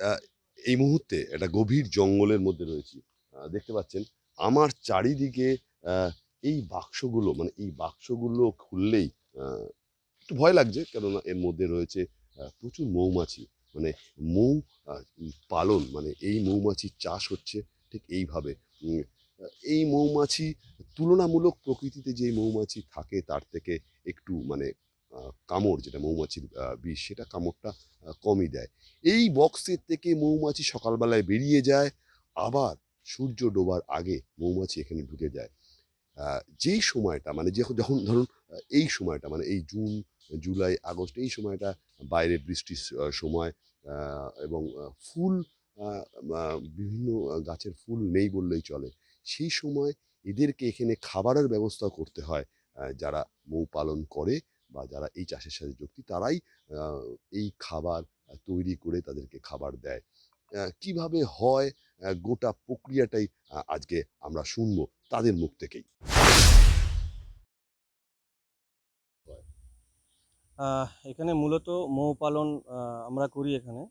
আহ, এই মুহূর্তে একটা গভীর জঙ্গলের মধ্যে রয়েছি। দেখতে পাচ্ছেন আমার চারিদিকে আহ, এই বাক্সগুলো, মানে এই বাক্সগুলো খুললেই একটু ভয় লাগছে, কেননা এর মধ্যে রয়েছে প্রচুর মৌমাছি। মানে মৌ পালন, মানে এই মৌমাছির চাষ হচ্ছে ঠিক এইভাবে। উম, এই মৌমাছি তুলনামূলক প্রকৃতিতে যে মৌমাছি থাকে তার থেকে একটু মানে কামড়, যেটা মৌমাছির বিষ, সেটা কামড়টা কমই দেয়। এই বক্সের থেকে মৌমাছি সকালবেলায় বেরিয়ে যায়, আবার সূর্য ডোবার আগে মৌমাছি এখানে ঢুকে যায়। যেই সময়টা মানে যখন যখন ধরুন এই সময়টা মানে এই জুন, জুলাই, আগস্ট, এই সময়টা বাইরে বৃষ্টির সময়, এবং ফুল, বিভিন্ন গাছের ফুল নেই বললেই চলে। সেই সময় এদেরকে এখানে খাবারের ব্যবস্থা করতে হয়। যারা মৌ পালন করে বা যারা এই চাষের সাথে যুক্ত, তারাই এই খাবার তৈরি করে তাদেরকে খাবার দেয়। কিভাবে হয় গোটা প্রক্রিয়াটাই আজকে আমরা শুনবো তাদের মুখ থেকেই। এখানে মূলত মৌ পালন আমরা করি এখানে,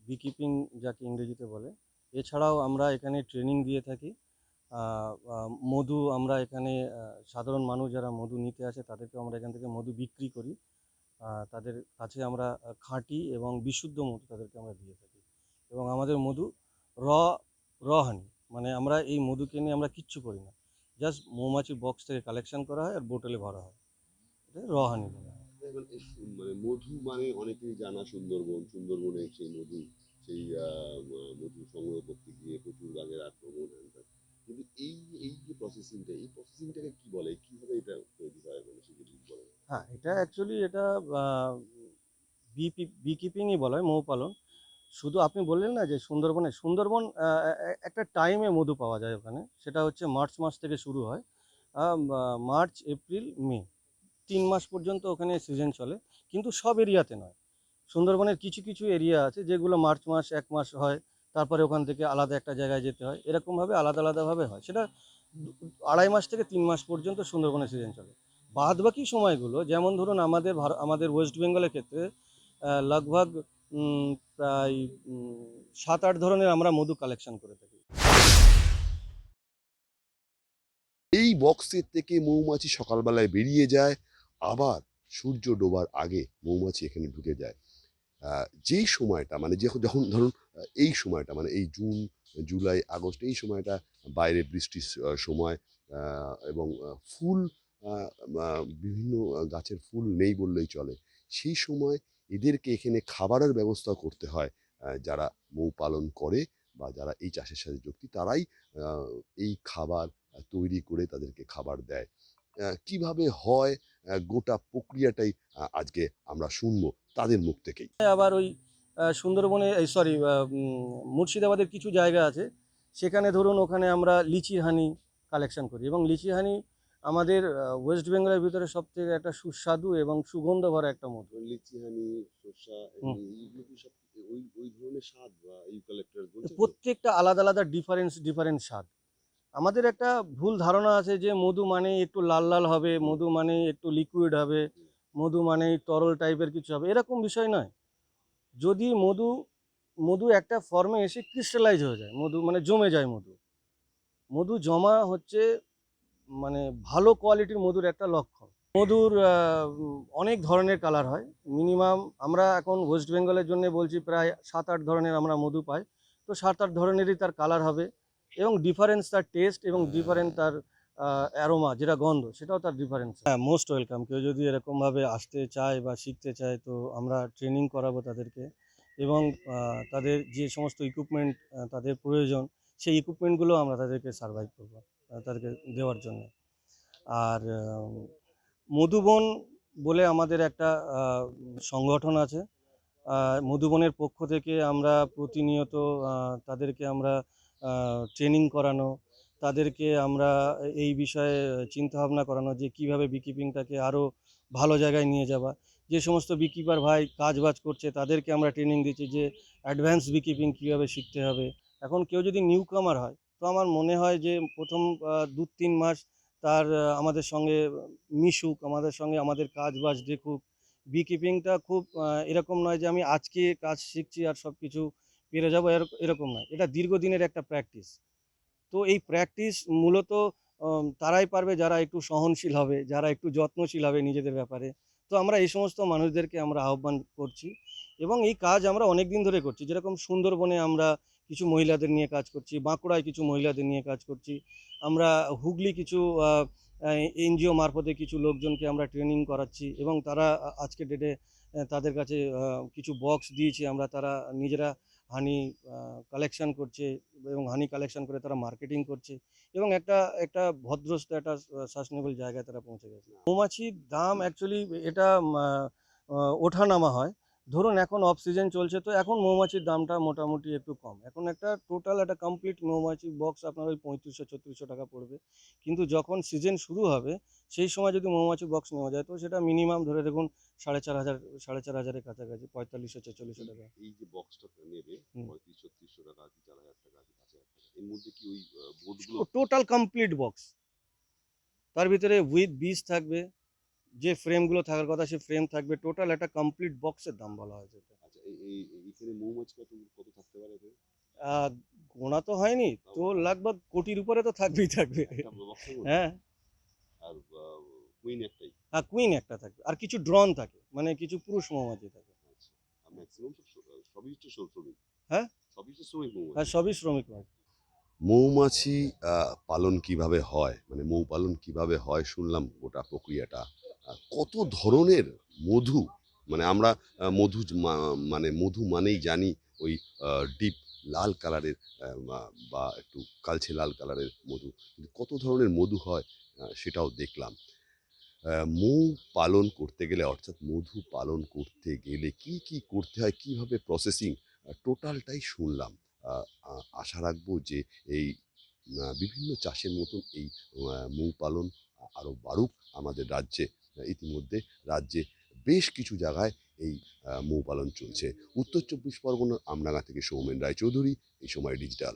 বিকিপিং যাকে ইংরেজিতে বলে। এছাড়াও আমরা এখানে ট্রেনিং দিয়ে থাকি। মধু আমরা এখানে সাধারণ মানুষ যারা মধু নিতে আসে তাদেরকে আমরা এখান থেকে মধু বিক্রি করি। তাদের কাছে আমরা খাঁটি এবং বিশুদ্ধ মধু তাদেরকে আমরা দিয়ে থাকি। এবং আমাদের মধু র র হানি, মানে আমরা এই মধুকে নিয়ে আমরা কিচ্ছু করি না, জাস্ট মৌমাছির বক্স থেকে কালেকশন করা হয় আর বোতলে ভরা হয়, এটা র হানি বলা হয়। মানে মধু মানে অনেকেই জানা সুন্দরবন, সুন্দরবনে সেই মধু, সেই মধু সংগ্রহ করতে গিয়ে প্রচুর বাঘের আক্রমণ, কিন্তু এই এই যে প্রসেসিংটা, এই প্রসেসিংটাকে কি বলে, কিভাবে এটা তৈরি হয়, মানে সেটা যদি বলেন। হ্যাঁ, এটা অ্যাকচুয়ালি এটা বিকিপিংই বলা হয়, মৌ পালন। শুধু আপনি বললেন না যে সুন্দরবন একটা টাইমে মধু পাওয়া যায় ওখানে, সেটা হচ্ছে মার্চ মাস থেকে শুরু হয়। মার্চ, এপ্রিল, মে, 3 মাস পর্যন্ত ওখানে সিজন চলে। কিন্তু সব এরিয়াতে নয়, সুন্দরবনের কিছু কিছু এরিয়া আছে যেগুলো মার্চ মাস 1 মাস হয়, তারপরে ওখান থেকে আলাদা একটা জায়গায় যেতে হয়, এরকমভাবে আলাদা আলাদাভাবে হয়। সেটা 2.5 মাস থেকে 3 মাস পর্যন্ত সুন্দরবনের সিজন চলে। বাদ বাকি সময়গুলো, যেমন ধরুন আমাদের ওয়েস্ট বেঙ্গলের ক্ষেত্রে লগভগ প্রায় 7-8 ধরনের আমরা মধু কালেকশন করে থাকি। এই বক্সের থেকে মৌমাছি সকালবেলায় বেরিয়ে যায়, আবার সূর্য ডোবার আগে মৌমাছি এখানে ঢুকে যায়। যেই সময়টা মানে যখন যখন ধরুন এই সময়টা মানে এই জুন, জুলাই, আগস্ট, এই সময়টা বাইরে বৃষ্টির সময়, এবং ফুল, বিভিন্ন গাছের ফুল নেই বললেই চলে। সেই সময় এদেরকে এখানে খাবারের ব্যবস্থা করতে হয়। যারা মৌ পালন করে বা যারা এই চাষের সাথে যুক্ত, তারাই এই খাবার তৈরি করে তাদেরকে খাবার দেয়। কিভাবে হয় গোটা প্রক্রিয়াটাই আজকে আমরা শুনবো তাদের মুখ থেকেই। আবার ওই সুন্দরবনে, এই সরি, মুর্শিদাবাদের কিছু জায়গা আছে, সেখানে ধরুন ওখানে আমরা লিচি হানি কালেকশন করি। এবং লিচি হানি আমাদের ওয়েস্ট বেঙ্গলের ভিতরে সবথেকে একটা সুস্বাদু এবং সুগন্ধ ভরা একটা মধু। লিচি হানি, শসা, হুম। এইগুলো কি সব ওই ওই ধরনের স্বাদ বা ইউক্যালিপটাস বলছেন তো? প্রত্যেকটা আলাদা আলাদা ডিফারেন্ট স্বাদ। আমাদের একটা ভুল ধারণা আছে যে মধু মানেই একটু লাল লাল হবে, মধু মানেই একটু লিকুইড হবে, মধু মানেই তরল টাইপের কিছু হবে, এরকম বিষয় নয়। যদি মধু মধু একটা ফর্মে এসে ক্রিস্টালাইজ হয়ে যায়, মধু মানে জমে যায়, মধু মধু জমা হচ্ছে মানে ভালো কোয়ালিটির মধুর একটা লক্ষণ। মধুর অনেক ধরনের কালার হয়। মিনিমাম আমরা এখন ওয়েস্ট বেঙ্গলের জন্য বলছি, প্রায় 7-8 ধরনের আমরা মধু পাই। তো 7-8 ধরনেরই তার কালার হবে, এবং ডিফারেন্স তার টেস্ট, এবং ডিফারেন্ট তার অ্যারোমা, যেটা গন্ধ, সেটাও তার ডিফারেন্স। হ্যাঁ, মোস্ট ওয়েলকাম। কেউ যদি এরকমভাবে আসতে চায় বা শিখতে চায়, তো আমরা ট্রেনিং করাবো তাদেরকে। এবং তাদের যে সমস্ত ইকুইপমেন্ট তাদের প্রয়োজন, সেই ইকুইপমেন্টগুলো আমরা তাদেরকে সার্ভাইভ করবো, তাদেরকে দেওয়ার জন্য। আর মধুবন বলে আমাদের একটা সংগঠন আছে। মধুবনের পক্ষ থেকে আমরা প্রতিনিয়ত তাদেরকে আমরা ট্রেনিং করানো, তাদেরকে আমরা এই বিষয়ে চিন্তাভাবনা করানো যে কীভাবে বিকিপিংটাকে আরও ভালো জায়গায় নিয়ে যাওয়া। যে সমস্ত বিকিপার ভাই কাজবাজ করছে তাদেরকে আমরা ট্রেনিং দিচ্ছি যে অ্যাডভান্স বিকিপিং কীভাবে শিখতে হবে। এখন কেউ যদি নিউ কামার হয়, তো আমার মনে হয় যে প্রথম 2-3 মাস তার আমাদের সঙ্গে মিশুক, আমাদের সঙ্গে আমাদের কাজবাজ দেখুক, বি কিপিংটা খুব এরকম নয় যে আমি আজকে কাজ শিখছি আর সব কিছু পেরে যাবো, এরকম নয়। এটা দীর্ঘদিনের একটা প্র্যাকটিস। তো এই প্র্যাকটিস মূলত তারাই পারবে যারা একটু সহনশীল হবে, যারা একটু যত্নশীল হবে নিজেদের ব্যাপারে। তো আমরা এই সমস্ত মানুষদেরকে আমরা আহ্বান করছি এবং এই কাজ আমরা অনেক দিন ধরে করছি। যেরকম সুন্দরবনে আমরা কিছু মহিলাদের নিয়ে কাজ করছি, বাঁকুড়ায় কিছু মহিলাদের নিয়ে কাজ করছি। আমরা হুগলি কিছু এনজিও মারফতে কিছু লোকজনকে আমরা ট্রেনিং করাচ্ছি এবং তারা আজকের ডেটে তাদের কাছে কিছু বক্স দিয়েছি আমরা, তারা নিজেরা হানি কালেকশন করছে এবং হানি কালেকশন করে তারা মার্কেটিং করছে এবং একটা ভদ্রস্থ একটা সাস্টেনেবল জায়গায় তারা পৌঁছে গেছে। মৌমাছির দাম অ্যাকচুয়ালি এটা ওঠানামা হয়। ধরুন এখন অফ সিজন চলছে, তো এখন মৌমাছির দামটা মোটামুটি একটু কম। এখন একটা টোটাল একটা কমপ্লিট মৌমাছি বক্স আপনার ওই ৩৫০০-৩৬০০ টাকা পড়বে। কিন্তু যখন সিজন শুরু হবে সেই সময় যদি মৌমাছি বক্স নেওয়া যায় তো সেটা মিনিমাম ধরে দেখুন ৪,৫০০ কাছাকাছি, ৪৫০০-৪৬০০ টাকা। এই যে বক্সটা নেবে হুম। ৩৫-৩৬০০ টাকা কি ৪,০০০ টাকা কি ৫,০০০ টাকা, এর মধ্যে কি ওই বোর্ডগুলো টোটাল কমপ্লিট বক্স, তার ভিতরে উইথ বীজ থাকবে, যে ফ্রেমগুলো থাকার কথা সে ফ্রেম থাকবে, টোটাল একটা কমপ্লিট বক্সের দাম বলা হয়েছে এটা। আচ্ছা এইখানে মৌমাছি কত কত থাকতে পারে এখানে? আহ, গোনা তো হয়নি, তো লাগভগ কোটির উপরে তো থাকবেই থাকবে। একটা বক্সের মধ্যে? হ্যাঁ। আর কুইন একটাই? আর কুইন একটা থাকে আর কিছু ড্রন থাকে, মানে কিছু পুরুষ মৌমাছি থাকে। আচ্ছা। আর ম্যাক্সিমাম সবই তো শ্রমিক? হ্যাঁ। সবই তো শ্রমিক আর মৌমাছি? সবই শ্রমিক মাছ। মৌমাছি পালন কিভাবে হয়, মানে মৌ পালন কিভাবে হয় শুনলাম গোটা প্রক্রিয়াটা। কত ধরনের মধু, মানে আমরা মধু মানে মধু মানেই জানি ওই ডিপ লাল কালারের বা একটু কালচে লাল কালারের মধু, কিন্তু কত ধরনের মধু হয় সেটাও দেখলাম। মৌ পালন করতে গেলে অর্থাৎ মধু পালন করতে গেলে কি কি করতে হয়, কিভাবে প্রসেসিং, টোটালটাই শুনলাম। আশা রাখবো যে এই বিভিন্ন চাষের মতন এই মৌ পালন আরও বাড়ুক আমাদের রাজ্যে। ইতিমধ্যে রাজ্যে বেশ কিছু জায়গায় এই মৌ পালন চলছে। উত্তর চব্বিশ পরগনার আমডাঙ্গা থেকে সৌমেন রায়চৌধুরী, এই সময় ডিজিটাল।